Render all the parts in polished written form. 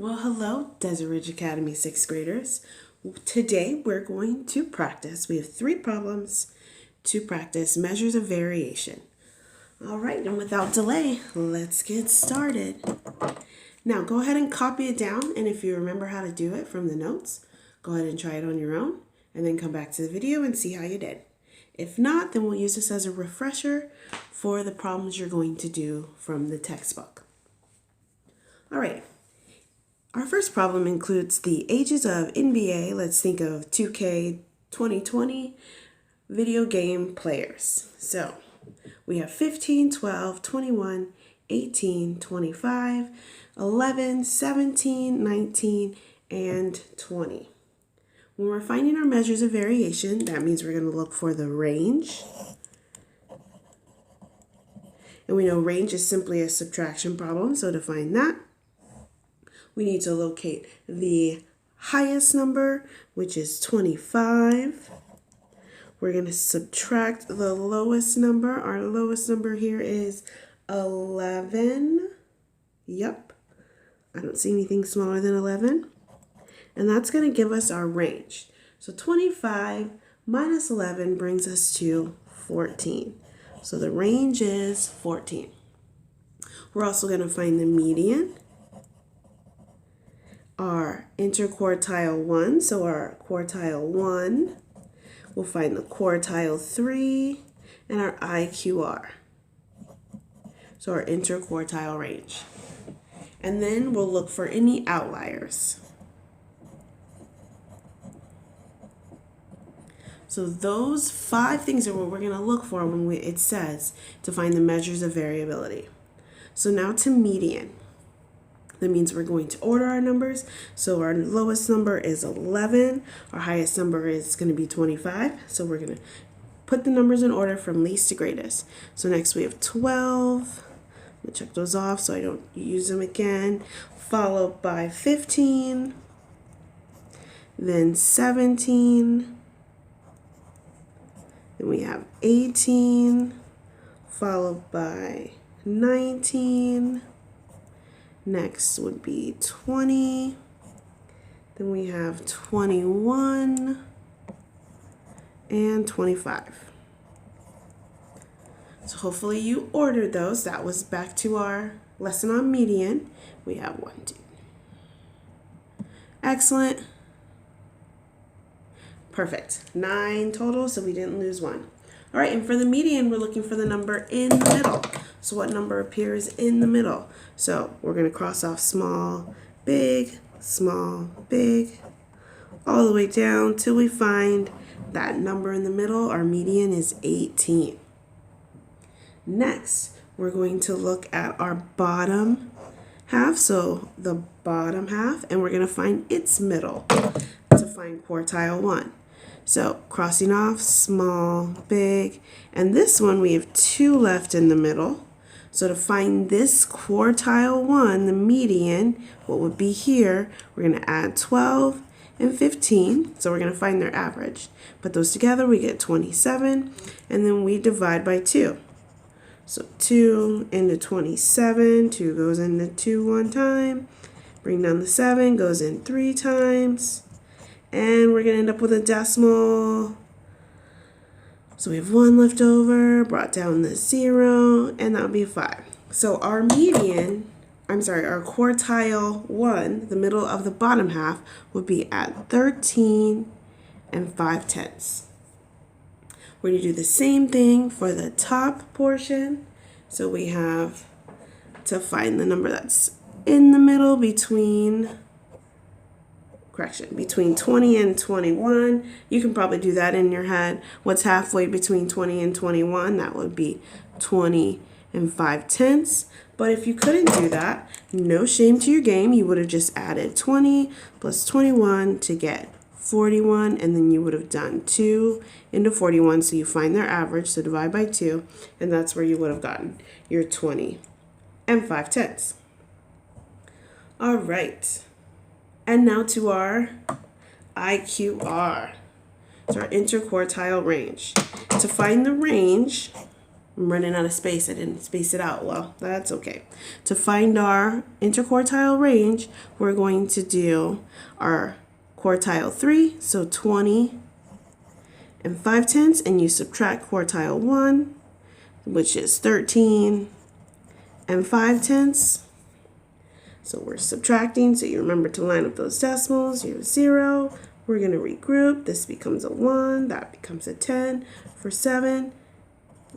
Well, hello, Desert Ridge Academy 6th graders. Today we're going to practice. We have 3 problems to practice measures of variation. All right, and without delay, let's get started. Now go ahead and copy it down, and if you remember how to do it from the notes, go ahead and try it on your own, and then come back to the video and see how you did. If not, then we'll use this as a refresher for the problems you're going to do from the textbook. All right. Our first problem includes the ages of NBA, let's think of 2K 2020 video game players. So we have 15, 12, 21, 18, 25, 11, 17, 19, and 20. When we're finding our measures of variation, that means we're going to look for the range. And we know range is simply a subtraction problem, so to find that, we need to locate the highest number, which is 25. We're going to subtract the lowest number. Our lowest number here is 11. Yep. I don't see anything smaller than 11. And that's going to give us our range. So 25 minus 11 brings us to 14. So the range is 14. We're also going to find the median. Our interquartile 1, so our quartile 1, we'll find the quartile 3, and our IQR, so our interquartile range. And then we'll look for any outliers. So those 5 things are what we're going to look for when it says to find the measures of variability. So now to median. That means we're going to order our numbers. So our lowest number is 11. Our highest number is going to be 25. So we're going to put the numbers in order from least to greatest. So next we have 12. I'm going to check those off so I don't use them again. Followed by 15. Then 17. Then we have 18. Followed by 19. Next would be 20, then we have 21, and 25. So hopefully you ordered those. That was back to our lesson on median. We have 1, 2. Excellent. Perfect. 9 total, so we didn't lose 1. All right, and for the median, we're looking for the number in the middle. So what number appears in the middle? So we're going to cross off small, big, all the way down till we find that number in the middle. Our median is 18. Next, we're going to look at our bottom half, so the bottom half, and we're going to find its middle to find quartile 1. So crossing off small, big, and this one we have 2 left in the middle. So to find this quartile 1, the median, what would be here, we're going to add 12 and 15. So we're going to find their average. Put those together, we get 27, and then we divide by 2. So 2 into 27, 2 goes into 2 one time. Bring down the 7, goes in 3 times. And we're going to end up with a decimal. So we have 1 left over, brought down the 0, and that would be 5. So our median, our quartile 1, the middle of the bottom half, would be at 13 and 5/10. We're going to do the same thing for the top portion. So we have to find the number that's in the middle between 20 and 21. You can probably do that in your head. What's halfway between 20 and 21? That would be 20 and 5/10. But if you couldn't do that, no shame to your game. You would have just added 20 plus 21 to get 41, and then you would have done 2 into 41, so you find their average, so divide by 2, and that's where you would have gotten your 20 and 5/10. All right. And now to our IQR, so our interquartile range. To find the range, I'm I'm running out of space. I didn't space it out. Well, that's okay. To find our interquartile range, we're going to do our quartile 3, so 20 and 5/10, and you subtract quartile 1, which is 13 and 5/10. So we're subtracting, so you remember to line up those decimals. You have 0. We're going to regroup. This becomes a 1. That becomes a 10 for 7.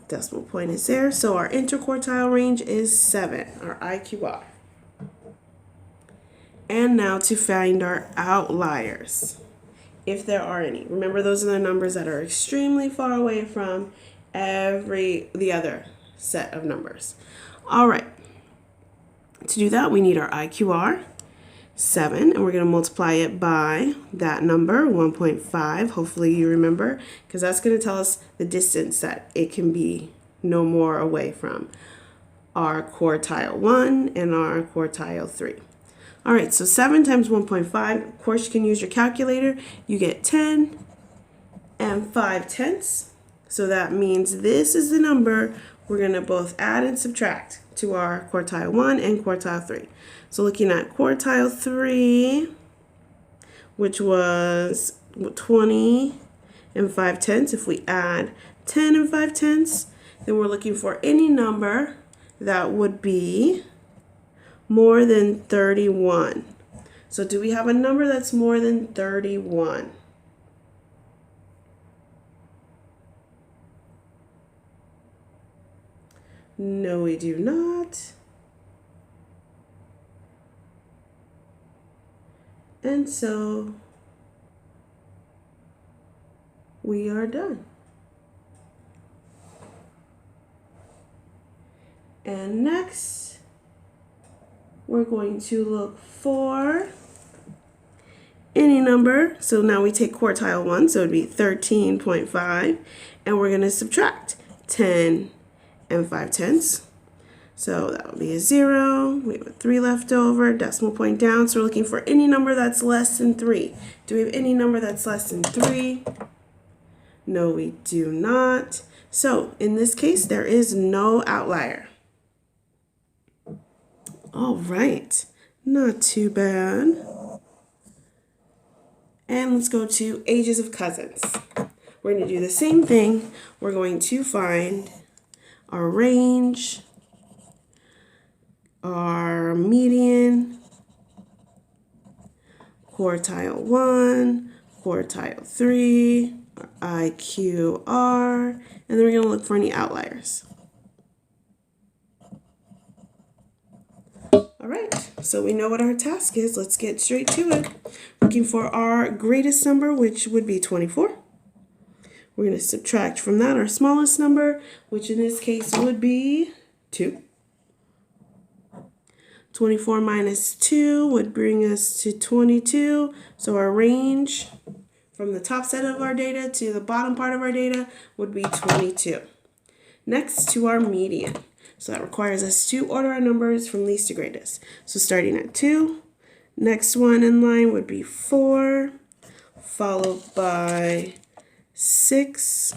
Decimal point is there. So our interquartile range is 7, our IQR. And now to find our outliers, if there are any. Remember, those are the numbers that are extremely far away from the other set of numbers. All right. To do that, we need our IQR, 7, and we're going to multiply it by that number, 1.5. Hopefully you remember, because that's going to tell us the distance that it can be no more away from our quartile 1 and our quartile 3. All right, so 7 times 1.5, of course you can use your calculator. You get 10 and 5/10. So that means this is the number we're going to both add and subtract to our quartile 1 and quartile 3. So looking at quartile 3, which was 20 and 5/10, if we add 10 and 5/10, then we're looking for any number that would be more than 31. So do we have a number that's more than 31? No, we do not. And so we are done. And next, we're going to look for any number. So now we take quartile 1, so it would be 13.5, and we're going to subtract 10 and 5/10. So that would be a 0. We have a 3 left over, decimal point down. So we're looking for any number that's less than 3. Do we have any number that's less than 3? No, we do not. So in this case, there is no outlier. All right, not too bad. And let's go to ages of cousins. We're going to do the same thing. We're going to find our range, our median, quartile 1, quartile 3, our IQR, and then we're going to look for any outliers. All right, so we know what our task is. Let's get straight to it. Looking for our greatest number, which would be 24. We're going to subtract from that our smallest number, which in this case would be 2. 24 minus 2 would bring us to 22. So our range from the top set of our data to the bottom part of our data would be 22. Next to our median. So that requires us to order our numbers from least to greatest. So starting at 2, next one in line would be 4, followed by 6,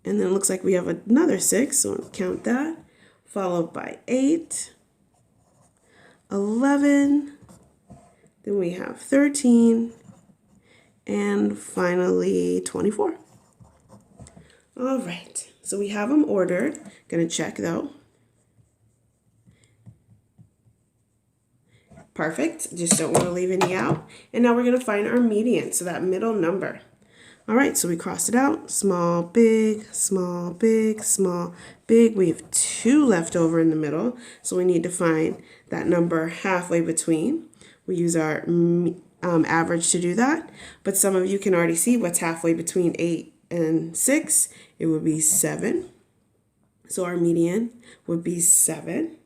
and then it looks like we have another 6, so we'll count that, followed by 8, 11, then we have 13, and finally 24. All right, so we have them ordered. Gonna check though. Perfect, just don't want to leave any out. And now we're gonna find our median, so that middle number. All right, so we cross it out, small, big, small, big, small, big. We have 2 left over in the middle, so we need to find that number halfway between. We use our average to do that, but some of you can already see what's halfway between 8 and 6. It would be 7. So our median would be 7.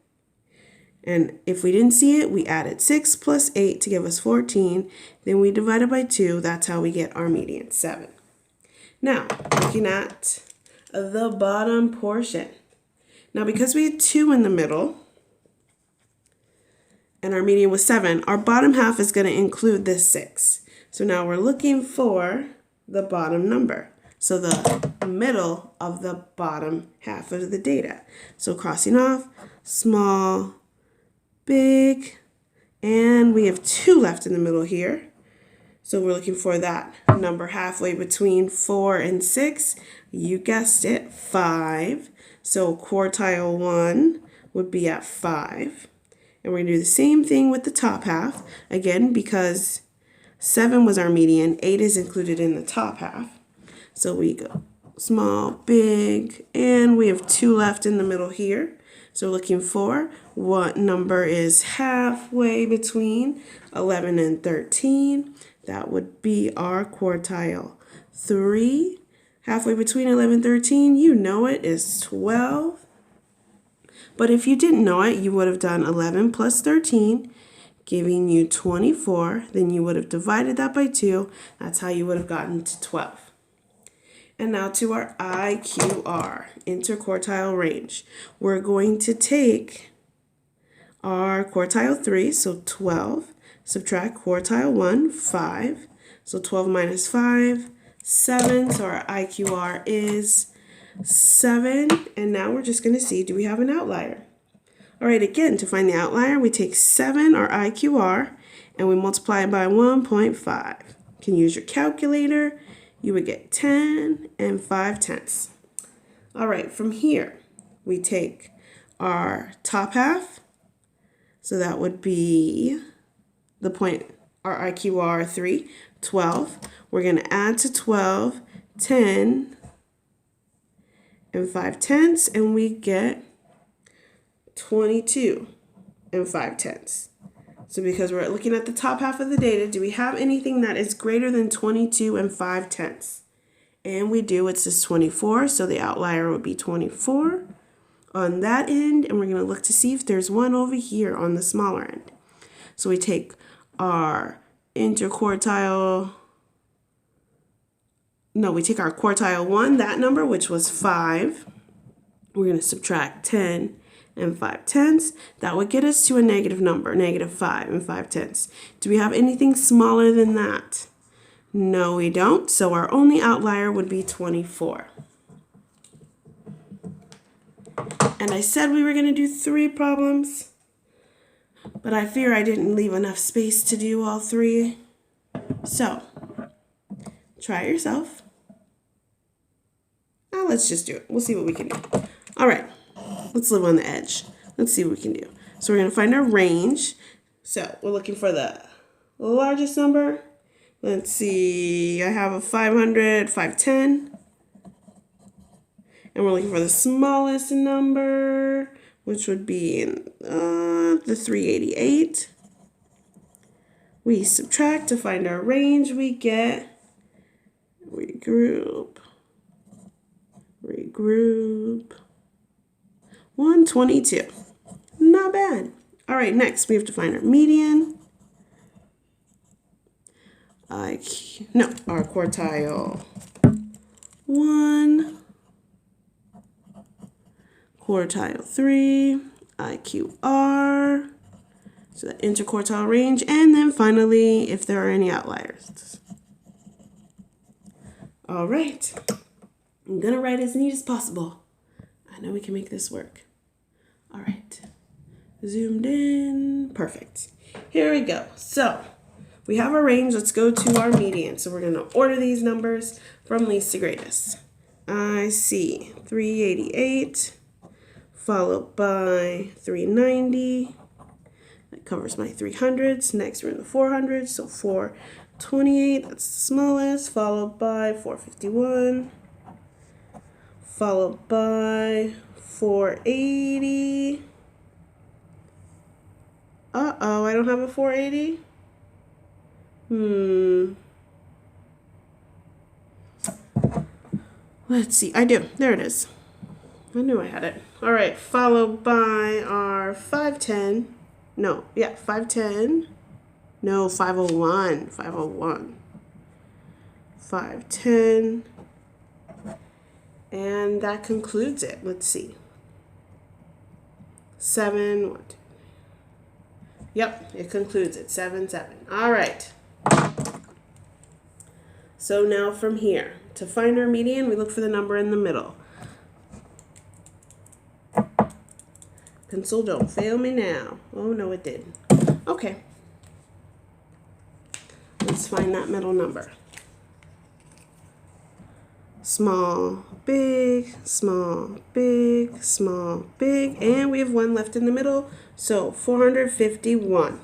And if we didn't see it, we added 6 plus 8 to give us 14. Then we divided by 2. That's how we get our median, 7. Now, looking at the bottom portion. Now, because we had 2 in the middle, and our median was 7, our bottom half is going to include this 6. So now we're looking for the bottom number. So the middle of the bottom half of the data. So crossing off, small, big, and we have 2 left in the middle here. So we're looking for that number halfway between 4 and 6. You guessed it, 5. So quartile 1 would be at 5. And we're going to do the same thing with the top half. Again, because 7 was our median, 8 is included in the top half. So we go small, big, and we have 2 left in the middle here. So we're looking for what number is halfway between 11 and 13. That would be our quartile 3. Halfway between 11 and 13, you know it, is 12. But if you didn't know it, you would have done 11 plus 13, giving you 24. Then you would have divided that by 2. That's how you would have gotten to 12. And now to our IQR, interquartile range. We're going to take our quartile 3, so 12, subtract quartile 1, 5. So 12 minus 5, 7. So our IQR is 7. And now we're just going to see, do we have an outlier? All right, again, to find the outlier, we take 7, our IQR, and we multiply it by 1.5. You can use your calculator. You would get 10 and 5/10. All right, from here, we take our top half. So that would be the point, our IQR 3, 12. We're going to add to 12, 10 and 5/10, and we get 22 and 5/10. So because we're looking at the top half of the data, do we have anything that is greater than 22 and 5/10? And we do. It says 24, so the outlier would be 24 on that end, and we're going to look to see if there's one over here on the smaller end. So we take our quartile 1, that number, which was 5. We're going to subtract 10 and 5/10. That would get us to a negative number, negative 5 and 5/10. Do we have anything smaller than that? No, we don't. So our only outlier would be 24. And I said we were going to do 3 problems, but I fear I didn't leave enough space to do all 3. So try it yourself. Now let's just do it. We'll see what we can do. All right. Let's live on the edge. Let's see what we can do. So we're going to find our range. So we're looking for the largest number. Let's see. I have a 500, 510. And we're looking for the smallest number, which would be the 388. We subtract to find our range. We get regroup. 122. Not bad. All right, next we have to find our median. Our quartile 1, quartile 3, IQR, so the interquartile range, and then finally if there are any outliers. All right, I'm gonna write as neat as possible. I know we can make this work. All right, zoomed in, perfect. Here we go. So we have our range. Let's go to our median. So we're going to order these numbers from least to greatest. I see 388 followed by 390. That covers my 300s. Next we're in the 400s. So 428, that's the smallest, followed by 451, followed by 480. Uh-oh, I don't have a 480. Let's see. I do. There it is. I knew I had it. All right, followed by our 510. No, yeah, 510. No, 501. 501. 510. And that concludes it. Let's see. 7, 1, 2. Yep, it concludes it. 7, 7. All right. So now from here, to find our median, we look for the number in the middle. Pencil, don't fail me now. Oh, no, it didn't. Okay. Let's find that middle number. Small, big, small, big, small, big, and we have one left in the middle, so 451.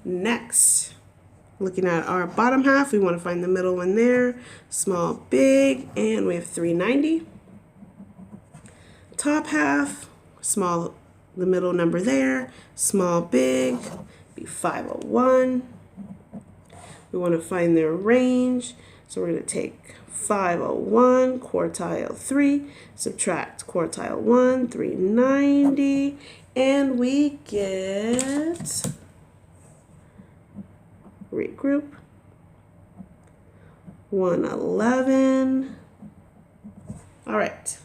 Next, looking at our bottom half, we want to find the middle one there. Small, big, and we have 390. Top half, small, the middle number there. Small, big, be 501. We want to find their range, so we're going to take 501, quartile 3, subtract quartile 1, 390, and we get, regroup, 111. All right.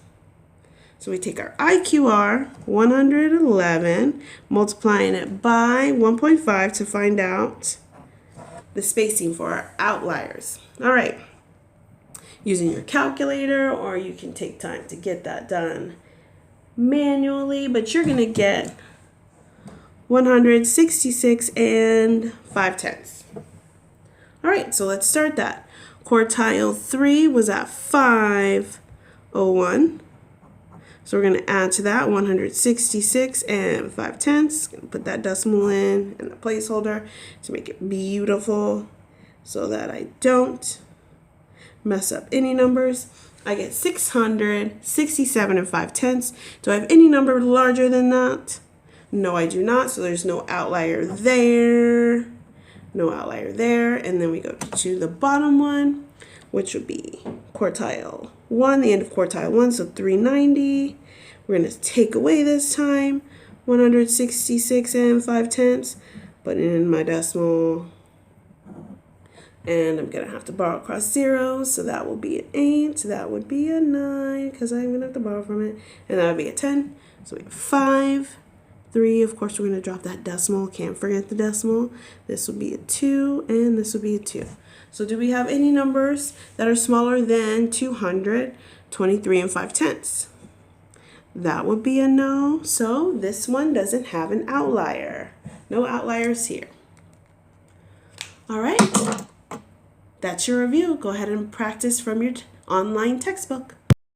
So we take our IQR, 111, multiplying it by 1.5 to find out the spacing for our outliers. All right. Using your calculator, or you can take time to get that done manually, but you're going to get 166 and 5/10. All right, so let's start that. Quartile 3 was at 501. So we're going to add to that 166 and 5/10. Going to put that decimal in and the placeholder to make it beautiful so that I don't mess up any numbers. I get 667 and 5/10. Do I have any number larger than that? No, I do not. So there's no outlier there. No outlier there. And then we go to the bottom one, which would be quartile 1, the end of quartile 1, so 390. We're going to take away this time 166 and 5/10. Put in my decimal. And I'm going to have to borrow across zeros, so that will be an 8, that would be a 9, because I'm going to have to borrow from it, and that would be a 10. So we have 5, 3, of course we're going to drop that decimal, can't forget the decimal. This would be a 2, and this would be a 2. So do we have any numbers that are smaller than 223 and 5/10? That would be a no, so this one doesn't have an outlier. No outliers here. All right. That's your review. Go ahead and practice from your online textbook.